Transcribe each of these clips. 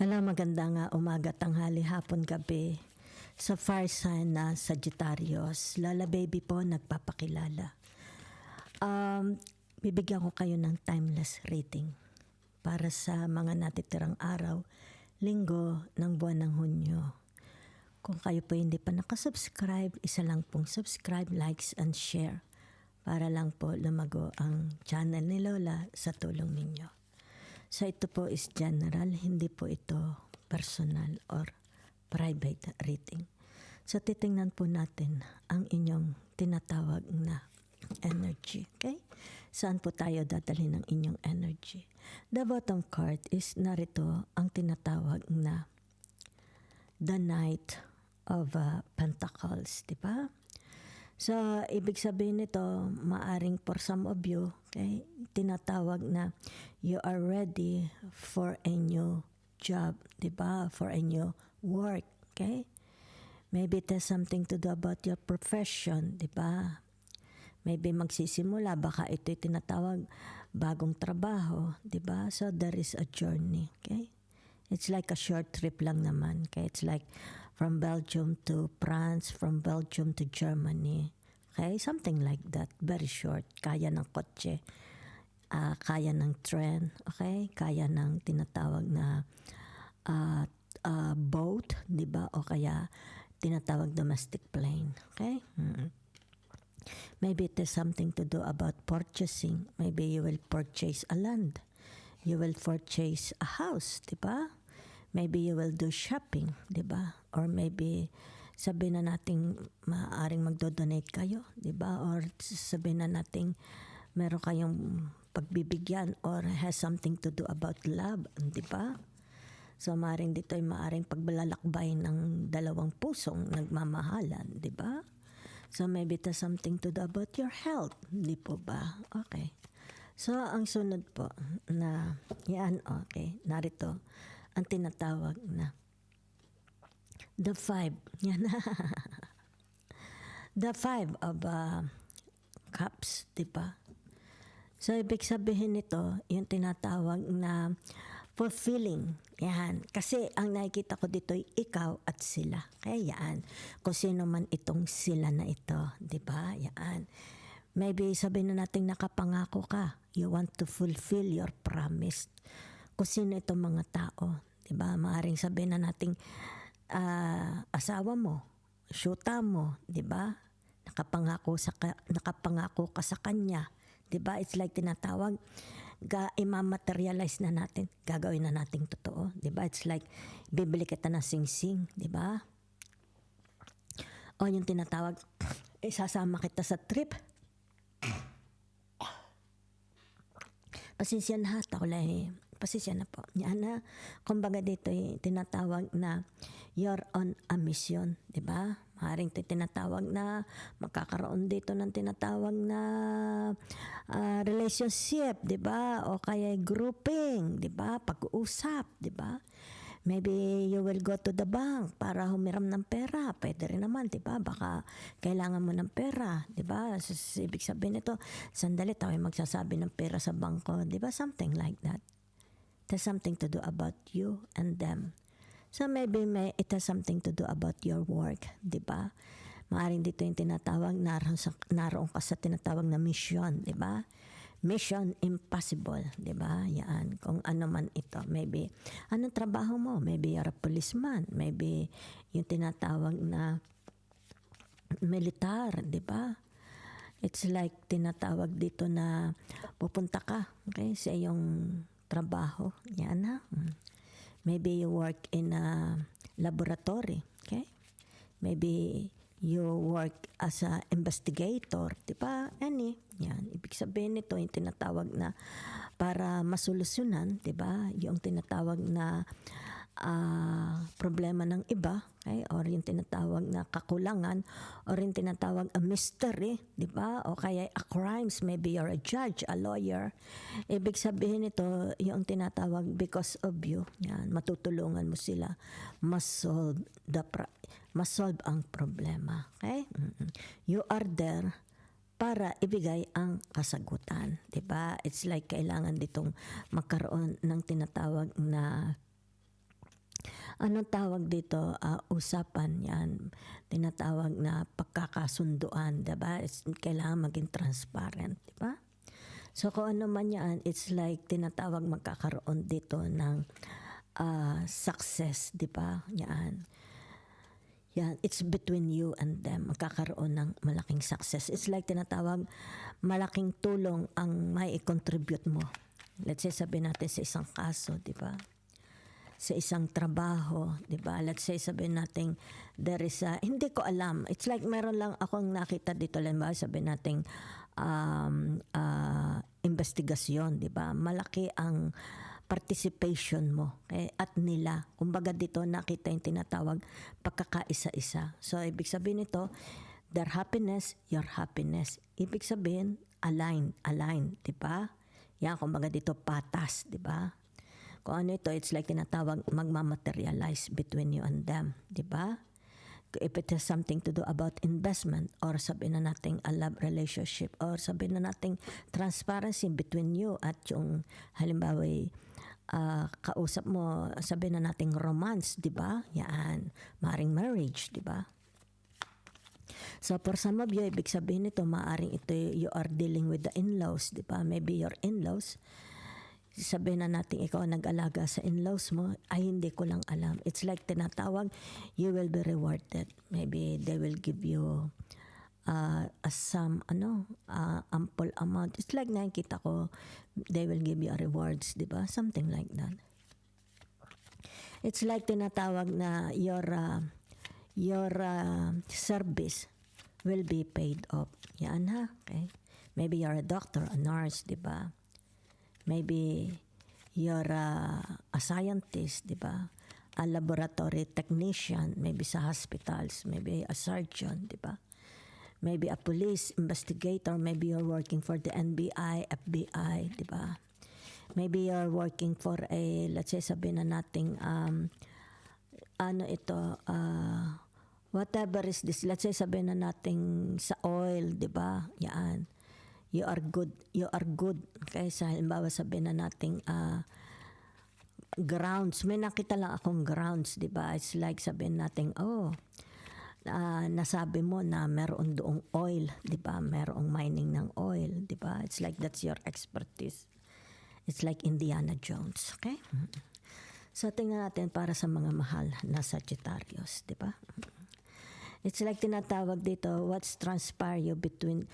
Hello, magandang umaga, tanghali, hapon, gabi. Sa fire sign na Sagittarius, Lala Baby po nagpapakilala. Bibigyan ko kayo ng timeless reading para sa mga natitirang araw, linggo ng buwan ng Hunyo. Kung kayo po hindi pa nakasubscribe, isa lang pong subscribe, likes, and share para lang po lumago ang channel ni Lola sa tulong ninyo. So ito po is general, hindi po ito personal or private reading. So titingnan po natin ang inyong tinatawag na energy. Okay? Saan po tayo dadalhin ng inyong energy? The bottom card is narito ang tinatawag na the Knight of Pentacles, di ba? So, ibig sabihin nito, maaring for some of you, okay, tinatawag na you are ready for a new job, di ba? For a new work, okay? Maybe it has something to do about your profession, di ba? Maybe magsisimula, baka ito'y tinatawag bagong trabaho, di ba? So, there is a journey, okay? It's like a short trip lang naman. Okay? It's like from Belgium to France, from Belgium to Germany. Okay? Something like that. Very short. Kaya ng kotse. Kaya ng tren. Okay? Kaya ng tinatawag na boat. Diba? O kaya tinatawag domestic plane. Okay? Maybe it has something to do about purchasing. Maybe you will purchase a land. You will purchase a house. Diba? Maybe you will do shopping, di ba? Or maybe sabihin na nating maaaring magdo-donate kayo, di ba? Or sabihin na nating meron kayong pagbibigyan or has something to do about love, di ba? So maaaring dito ay maaaring pagbalalakbay ng dalawang pusong nagmamahalan, di ba? So maybe it has something to do about your health, di po ba? Okay. So ang sunod po na yan, okay, narito ang tinatawag na the five. Yan na. The five of cups, di ba? So, ibig sabihin nito, yung tinatawag na fulfilling. Yan. Kasi ang nakikita ko dito ay ikaw at sila. Kaya yan. Kung sino man itong sila na ito, di ba? Yan. Maybe sabihin na natin nakapangako ka. You want to fulfill your promise. Kung sino itong mga tao, diba? Maaring sabihin na nating asawa mo, syuta mo, diba? Nakapangako ka sa kanya, diba? It's like tinatawag, imamaterialize na natin, gagawin na nating totoo, diba? It's like, bibili kita ng sing-sing, diba? O yung tinatawag, isasama kita sa trip. Pasensya na, pasensya na po. Yan na, kumbaga dito tinatawag na you're on a mission, di ba? Maaaring tinatawag na magkakaroon dito ng tinatawag na relationship, di ba? O kaya grouping, di ba? Pag-uusap, di ba? Maybe you will go to the bank para humiram ng pera. Pwede rin naman, di ba? Baka kailangan mo ng pera, di ba? Ibig sabihin nito, sandali tayo magsasabi ng pera sa bangko, di ba? Something like that. It has something to do about you and them. So maybe it has something to do about your work, di ba? Maaring dito yung tinatawag, naroon ka sa tinatawag na mission, di ba? Mission impossible, di ba? Yan, kung ano man ito. Maybe, anong trabaho mo? Maybe you're a policeman. Maybe yung tinatawag na militar, di ba? It's like tinatawag dito na pupunta ka, okay, sa iyong trabaho. Yan na. Maybe you work in a laboratory, okay? Maybe you work as a investigator, di ba? Yan. Ibig sabihin nito yung tinatawag na para masolusyonan, di ba? Yung tinatawag na problema ng iba, okay? Or yung tinatawag na kakulangan, or yung tinatawag a mystery, di ba? O kaya a crimes, maybe you're a judge, a lawyer. Ibig sabihin nito yung tinatawag because of you. Yan, matutulungan mo sila ma-solve ang problema. Okay? You are there para ibigay ang kasagutan. Diba? It's like kailangan ditong magkaroon ng tinatawag na Anong tawag dito? Usapan yan. Tinatawag na pagkakasunduan, diba? Kailangan maging transparent, diba? So kung ano man yan, it's like tinatawag magkakaroon dito ng success, diba? Yan. Yan, it's between you and them. Magkakaroon ng malaking success. It's like tinatawag, malaking tulong ang may i-contribute mo. Let's say, sabihin natin sa isang kaso, di ba? Sa isang trabaho, di ba? Let's say, sabihin natin, there is a, hindi ko alam. It's like meron lang akong nakita dito, lang ba? Sabihin natin, investigasyon, di ba? Malaki ang participation mo at nila. Kumbaga dito nakita yung tinatawag pagkakaisa-isa. So ibig sabihin nito, their happiness, your happiness. Ibig sabihin, align, di ba? Yan, kumbaga dito patas, di ba? Kung ano ito, it's like tinatawag magmamaterialize between you and them, di ba? If it has something to do about investment or sabihin na natin a love relationship or sabihin na natin transparency between you at yung halimbawa kausap mo, sabihin na nating romance, di ba? Yan, maring marriage, di ba? So for some of you, ibig sabihin nito, maaring ito you are dealing with the in-laws, di ba? Maybe your in-laws, sabihin na natin ikaw nag-alaga sa in-laws mo, ay hindi ko lang alam. It's like tinatawag, you will be rewarded. Maybe they will give you some ample amount. It's like nakikita ko, they will give you rewards, di ba? Something like that. It's like tinatawag na your service will be paid off. Yan ha, okay? Maybe you're a doctor, a nurse, di ba? Maybe you're a scientist, di ba? A laboratory technician, maybe sa hospitals, maybe a surgeon, di ba? Maybe a police investigator, maybe you're working for the NBI, FBI, di ba? Maybe you're working for let's say sabihin na nating, whatever is this, let's say sabihin na nating sa oil, di ba? Yan. You are good. Okay, sa halimbawa sabihin na nating, grounds. May nakita lang akong grounds, di ba? It's like sabihin nating, nasabi mo na meron doong oil, di ba? Merong mining ng oil, di ba? It's like that's your expertise. It's like Indiana Jones, okay? So tingnan natin para sa mga mahal na Sagittarius, di ba? It's like tinatawag dito, what's transpire you between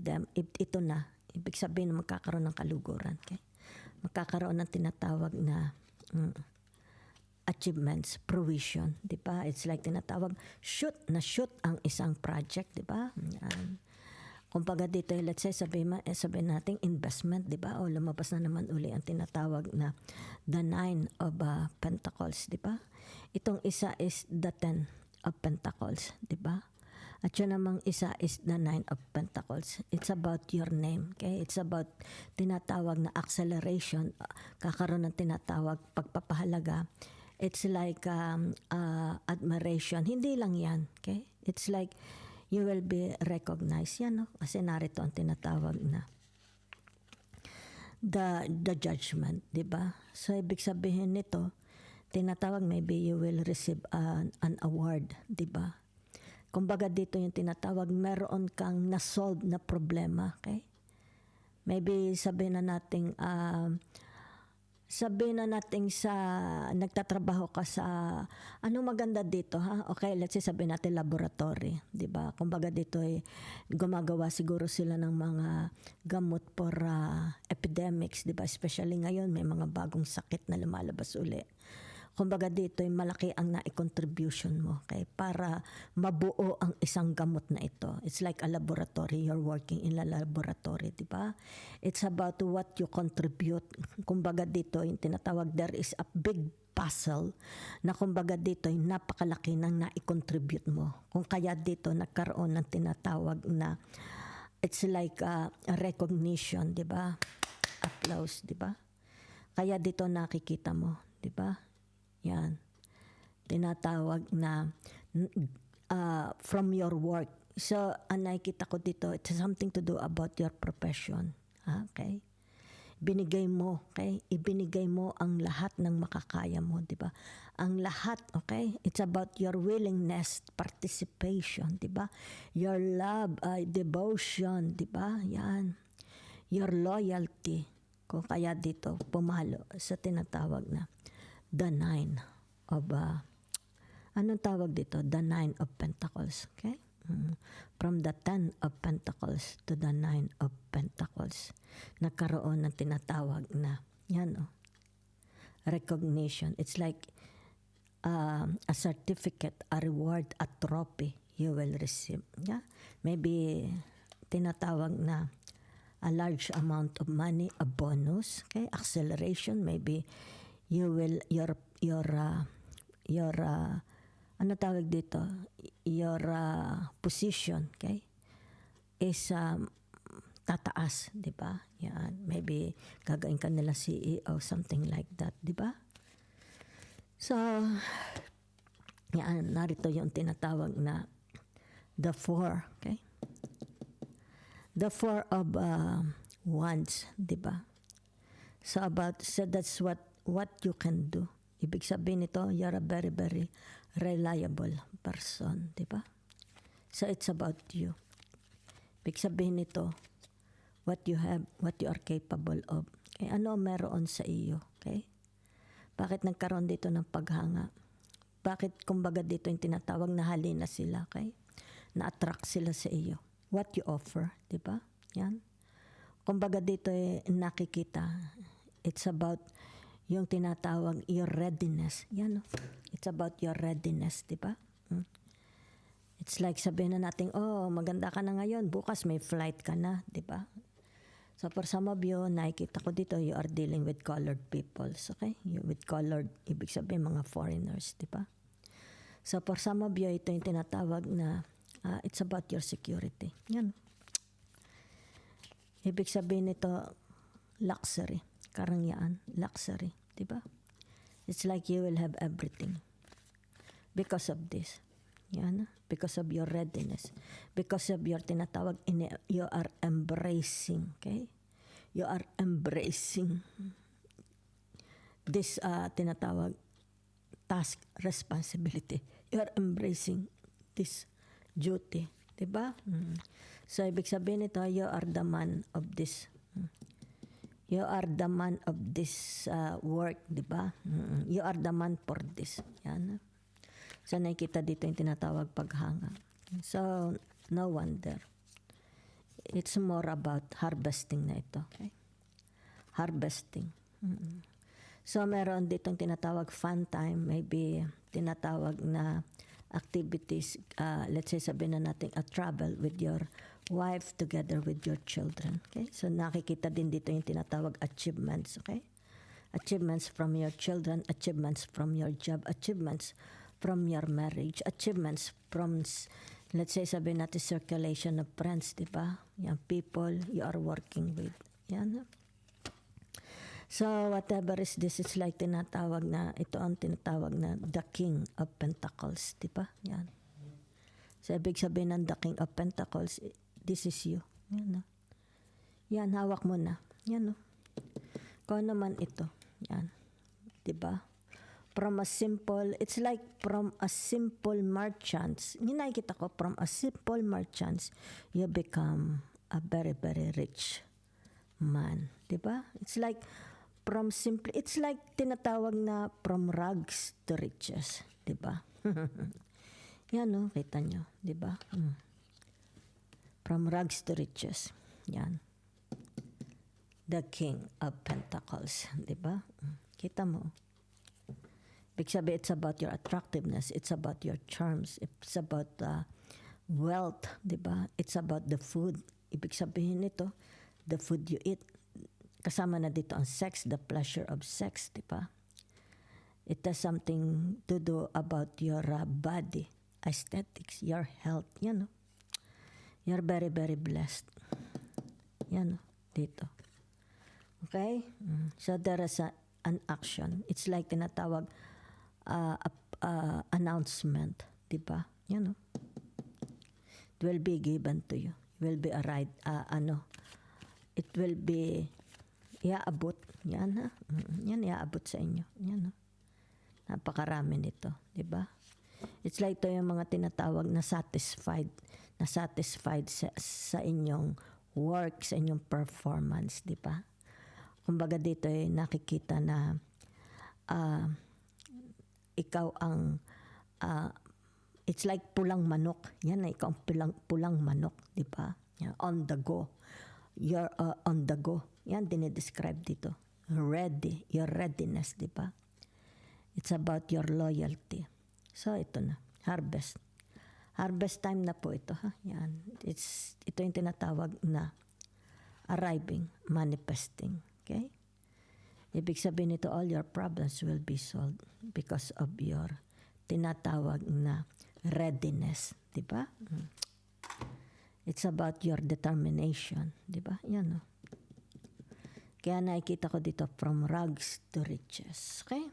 them, ito na. Ibig sabihin na magkakaroon ng kaluguran, okay? Magkakaroon ng tinatawag na achievements, fruition, di ba? It's like tinatawag, shoot ang isang project, di ba? Yan. Kumbaga dito, let's say, sabihin natin investment, di ba? O lumabas na naman uli ang tinatawag na the 9 of Pentacles, di ba? Itong isa is the 10 of Pentacles, di ba? At yun namang isa is the 9 of Pentacles. It's about your name, okay? It's about tinatawag na acceleration, kakaroon ng tinatawag pagpapahalaga. It's like admiration. Hindi lang yan, okay? It's like you will be recognized. Yan, no? Kasi narito ang tinatawag na the judgment, di ba? So, ibig sabihin nito, tinatawag maybe you will receive an award, di ba? Kumbaga dito yung tinatawag, meron kang na-solve na problema, okay? Maybe sabihin na natin sa nagtatrabaho ka sa anong maganda dito, ha? Okay, let's say sabihin natin laboratory, 'di ba? Kumbaga dito ay gumagawa siguro sila ng mga gamot for epidemics, 'di ba? Especially ngayon may mga bagong sakit na lumalabas uli. Kumbaga dito ay malaki ang na-contribution mo, okay? Para mabuo ang isang gamot na ito. It's like a laboratory. You're working in a laboratory, di ba? It's about what you contribute. Kumbaga dito, yung tinatawag, there is a big puzzle na kumbaga dito ay napakalaki ng na-contribute mo. Kung kaya dito nagkaroon ng tinatawag na it's like a recognition, di ba? Applause, di ba? Kaya dito nakikita mo, di ba? Yan. Tinatawag na from your work. So, nakikita ko dito, it's something to do about your profession. Okay? binigay mo, okay? Ibinigay mo ang lahat ng makakaya mo, di ba? Ang lahat, okay? It's about your willingness, participation, di ba? Your love, devotion, di ba? Yan. Your loyalty. Kung kaya dito, pumalo sa tinatawag na the nine of, anong tawag dito? The nine of pentacles, okay? From the 10 of Pentacles to the 9 of Pentacles. Nagkaroon ng tinatawag na, yan recognition. It's like a certificate, a reward, a trophy you will receive. Yeah? Maybe tinatawag na a large amount of money, a bonus, okay? Acceleration, maybe you will, your ano tawag dito, your position, okay, is tataas, di ba? Yan, maybe gagawin ka nila CEO, something like that, di ba? So, yan, narito yung tinatawag na the four, okay? The four of wands, di ba? So that's what you can do. Ibig sabihin nito, you're a very, very reliable person, di ba? So it's about you. Ibig sabihin nito, what you have, what you are capable of. Okay? Ano meron sa iyo? Okay? Bakit nagkaroon dito ng paghanga? Bakit kumbaga dito yung tinatawag na halina sila? Okay? Na-attract sila sa iyo. What you offer, di ba? Yan. Kumbaga dito nakikita, it's about yung tinatawag your readiness. Yan, it's about your readiness, di ba? It's like sabihin na natin, oh, maganda ka na ngayon, bukas may flight ka na, di ba? So for some of you, nakikita ko dito, you are dealing with colored peoples, okay? With colored, ibig sabihin mga foreigners, di ba? So for some of you, ito yung tinatawag na it's about your security. Yan. Ibig sabihin nito, luxury. Karangyaan, luxury, di ba? It's like you will have everything because of this. Yan, because of your readiness, because of your tinatawag, you are embracing, okay? You are embracing this tinatawag task, responsibility. You are embracing this duty, di ba? So ibig sabihin nito, you are the man of this. You are the man of this work, di ba? You are the man for this. Yan. So nakikita dito yung tinatawag paghanga. So no wonder. It's more about harvesting na ito. Okay? Harvesting. So meron ditong tinatawag fun time, maybe tinatawag na activities, let's say sabihin na natin a travel with your wife together with your children. Okay? So nakikita din dito yung tinatawag achievements. Okay? Achievements from your children, achievements from your job, achievements from your marriage, achievements from, let's say sabihin natin circulation of friends, di ba? Yung people you are working with. Yan. So whatever is this, it's like tinatawag na, ito ang tinatawag na the King of Pentacles, di ba? Yan. So ibig sabihin ng the King of Pentacles, this is you. Yan, no? Yan, hawak mo na. Yan, no? Kung naman ito. Yan. Di ba? From a simple, it's like from a simple merchant. Yung nakikita ko, from a simple merchant, you become a very, very rich man. Di ba? It's like, from simply, it's like tinatawag na from rags to riches. Di ba? Yan, no? Kita nyo. Di ba? From rags to riches. Yan. The King of Pentacles. Di ba? Kita mo. Ibig sabihin, it's about your attractiveness. It's about your charms. It's about wealth. Di ba? It's about the food. Ibig sabihin nito, the food you eat. Kasama na dito ang sex, the pleasure of sex. Di ba? It has something to do about your body, aesthetics, your health. Yan, no? You're very, very blessed. Yan, no? Dito. Okay? So there is an action. It's like tinatawag announcement. Diba? Yan, no? It will be given to you. It will be a right, it will be iaabot. Yan ha. Yan iaabot sa inyo. Yan ha. Napakarami nito, di ba? It's like ito yung mga tinatawag na satisfied sa inyong work, sa inyong performance, di ba? Kumbaga dito ay nakikita na ikaw ang it's like pulang manok. Yan na, ikaw ang pulang manok, di ba? Yan, on the go. You're on the go. Yan dinidescribe dito. Ready, your readiness, di ba? It's about your loyalty. So ito na, harvest. Harvest time na po ito, ha? Yan. Ito yung tinatawag na arriving, manifesting. Okay? Ibig sabihin nito, all your problems will be solved because of your tinatawag na readiness. Di ba? It's about your determination. Di ba? Yan, no? Kaya nakikita ko dito, from rags to riches. Okay?